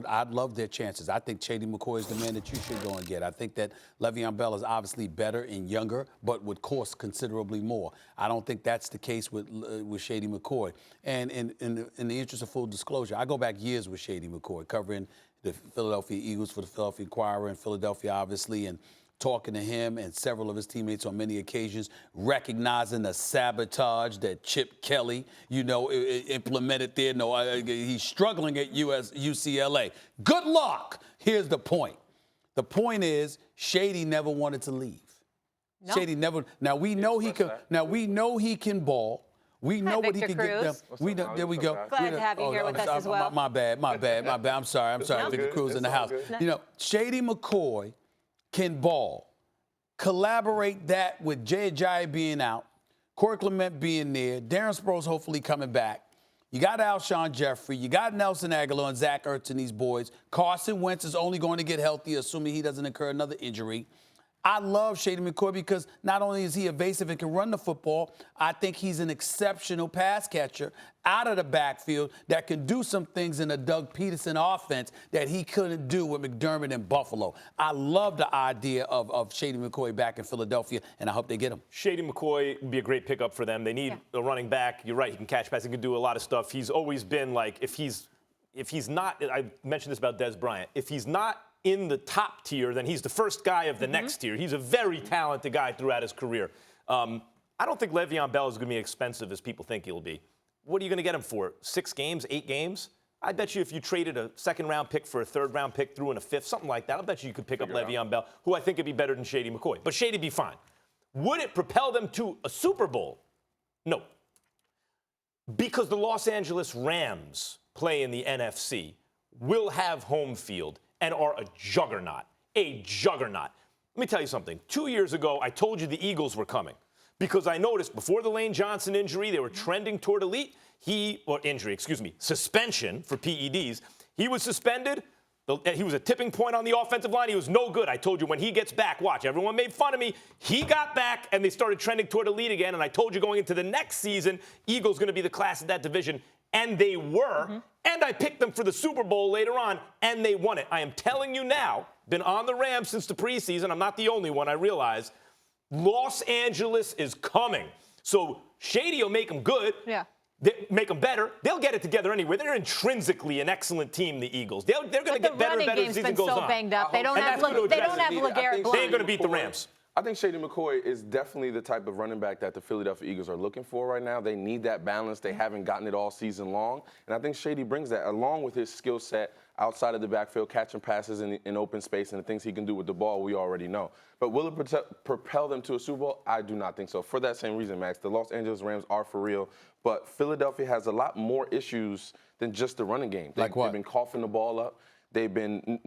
I'd love their chances. I think Shady McCoy is the man that you should go and get. I think that Le'Veon Bell is obviously better and younger, but would cost considerably more. I don't think that's the case with Shady McCoy. And in the interest of full disclosure, I go back years with Shady McCoy, covering the Philadelphia Eagles for the Philadelphia Inquirer in Philadelphia, obviously, and talking to him and several of his teammates on many occasions, recognizing the sabotage that Chip Kelly, implemented there. He's struggling at UCLA. Good luck. Here's the point. The point is, Shady never wanted to leave. No. Shady never. Now we know he can. Now we know he can ball. We know what he can get them. We know, there we go. Glad to have you here with us as well. My bad. I'm sorry. Victor Cruz in the house. Shady McCoy can ball. Collaborate that with Jay Ajayi being out, Corey Clement being there, Darren Sproles hopefully coming back. You got Alshon Jeffrey, you got Nelson Aguilar and Zach Ertz and these boys. Carson Wentz is only going to get healthy, assuming he doesn't incur another injury. I love Shady McCoy because not only is he evasive and can run the football, I think he's an exceptional pass catcher out of the backfield that can do some things in a Doug Peterson offense that he couldn't do with McDermott in Buffalo. I love the idea of Shady McCoy back in Philadelphia, and I hope they get him. Shady McCoy would be a great pickup for them. They need a running back. You're right. He can catch passes. He can do a lot of stuff. He's always been like, if he's not, I mentioned this about Des Bryant, if he's not in the top tier, then he's the first guy of the next tier. He's a very talented guy throughout his career. I don't think Le'Veon Bell is going to be expensive as people think he'll be. What are you going to get him for? 6 games, 8 games? I bet you if you traded a second-round pick for a third-round pick, threw in a fifth, something like that, I bet you could pick up Le'Veon Bell, who I think would be better than Shady McCoy. But Shady'd be fine. Would it propel them to a Super Bowl? No. Because the Los Angeles Rams play in the NFC, will have home field, and are a juggernaut. A juggernaut. Let me tell you something. 2 years ago, I told you the Eagles were coming because I noticed before the Lane Johnson injury, they were trending toward elite. Suspension for PEDs. He was suspended. He was a tipping point on the offensive line. He was no good. I told you when he gets back, watch, everyone made fun of me. He got back, and they started trending toward elite again. And I told you going into the next season, Eagles going to be the class of that division. And they were, and I picked them for the Super Bowl later on, and they won it. I am telling you now, been on the Rams since the preseason. I'm not the only one, I realize. Los Angeles is coming. So Shady will make them good. Yeah. Make them better. They'll get it together anyway. They're intrinsically an excellent team, the Eagles. They're going to get better and better as the season goes on. The running game's been so banged up. They don't have LeGarrette Blount. They ain't going to beat the Rams. I think Shady McCoy is definitely the type of running back that the Philadelphia Eagles are looking for right now. They need that balance. They haven't gotten it all season long. And I think Shady brings that, along with his skill set outside of the backfield, catching passes in open space, and the things he can do with the ball, we already know. But will it propel them to a Super Bowl? I do not think so. For that same reason, Max, the Los Angeles Rams are for real. But Philadelphia has a lot more issues than just the running game. Like what? They've been coughing the ball up. They've been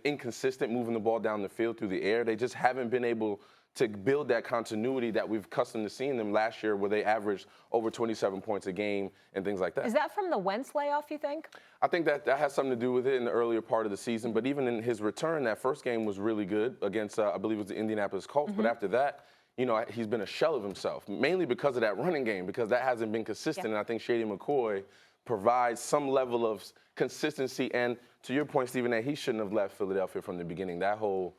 inconsistent moving the ball down the field through the air. They just haven't been able to build that continuity that we've accustomed to seeing them last year, where they averaged over 27 points a game and things like that. Is that from the Wentz layoff, you think? I think that has something to do with it in the earlier part of the season. But even in his return, that first game was really good against, I believe it was the Indianapolis Colts. But after that, he's been a shell of himself, mainly because of that running game, because that hasn't been consistent. And I think Shady McCoy provides some level of consistency. And to your point, Stephen A., he shouldn't have left Philadelphia from the beginning. That whole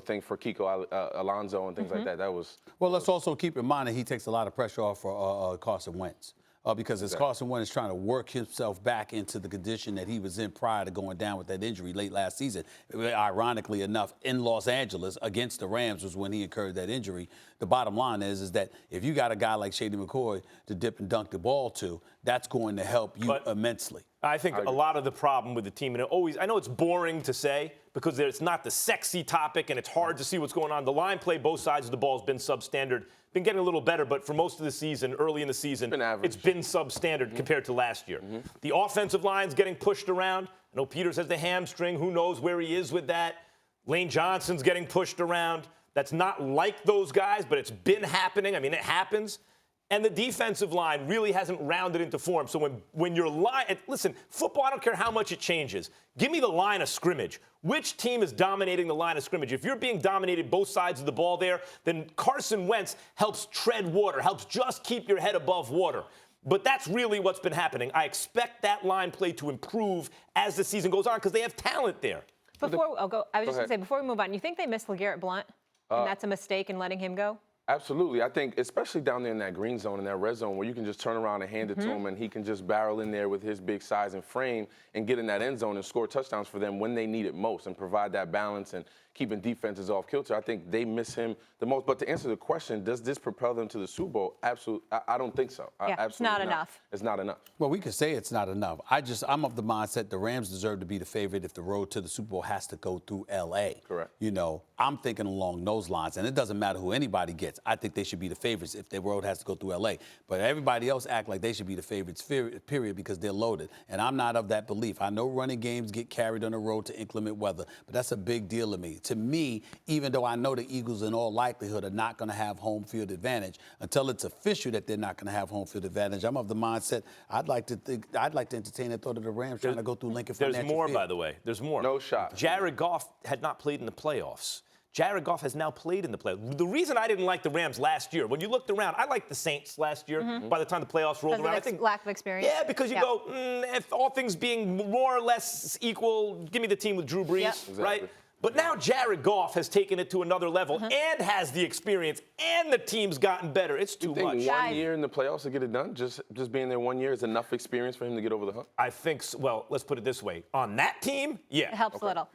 thing for Kiko Alonso and things like that. That was. Well, let's also keep in mind that he takes a lot of pressure off for Carson Wentz. Because as Carson Wentz is trying to work himself back into the condition that he was in prior to going down with that injury late last season. Ironically enough, in Los Angeles against the Rams was when he incurred that injury. The bottom line is that if you got a guy like Shady McCoy to dip and dunk the ball to, that's going to help you immensely. I think a lot of the problem with the team, and I know it's boring to say because it's not the sexy topic and it's hard to see what's going on. The line play, both sides of the ball has been substandard. Been getting a little better, but for most of the season, early in the season, it's been substandard compared to last year. The offensive line's getting pushed around. I know Peters has the hamstring. Who knows where he is with that? Lane Johnson's getting pushed around. That's not like those guys, but it's been happening. I mean, it happens. And the defensive line really hasn't rounded into form. So when your line, listen, football, I don't care how much it changes. Give me the line of scrimmage. Which team is dominating the line of scrimmage? If you're being dominated both sides of the ball there, then Carson Wentz helps tread water, helps just keep your head above water. But that's really what's been happening. I expect that line play to improve as the season goes on because they have talent there. I was just going to say, before we move on, you think they missed LeGarrette Blount? And that's a mistake in letting him go? Absolutely. I think, especially down there in that green zone, in that red zone, where you can just turn around and hand it to him, and he can just barrel in there with his big size and frame and get in that end zone and score touchdowns for them when they need it most and provide that balance and keeping defenses off kilter. I think they miss him the most. But to answer the question, does this propel them to the Super Bowl? Absolutely. I don't think so. It's not enough. It's not enough. Well, we could say it's not enough. I'm of the mindset the Rams deserve to be the favorite if the road to the Super Bowl has to go through L.A. Correct. You know, I'm thinking along those lines, and it doesn't matter who anybody gets. I think they should be the favorites if their road has to go through L.A. But everybody else act like they should be the favorites, period, because they're loaded. And I'm not of that belief. I know running games get carried on the road to inclement weather, but that's a big deal to me. To me, even though I know the Eagles in all likelihood are not going to have home field advantage, until it's official that they're not going to have home field advantage, I'm of the mindset I'd like to entertain the thought of the Rams trying to go through Lincoln Financial There's more, Field. by the way. There's more. No shot. Jared Goff had not played in the playoffs. Jared Goff has now played in the playoffs. The reason I didn't like the Rams last year, when you looked around, I liked the Saints last year. By the time the playoffs rolled around, I think lack of experience. Yeah, because you go, if all things being more or less equal, give me the team with Drew Brees, right? Exactly. But now Jared Goff has taken it to another level and has the experience, and the team's gotten better. It's too You think much. 1 year in the playoffs to get it done? Just being there 1 year is enough experience for him to get over the hump? I think, well, let's put it this way. On that team, yeah. It helps a little.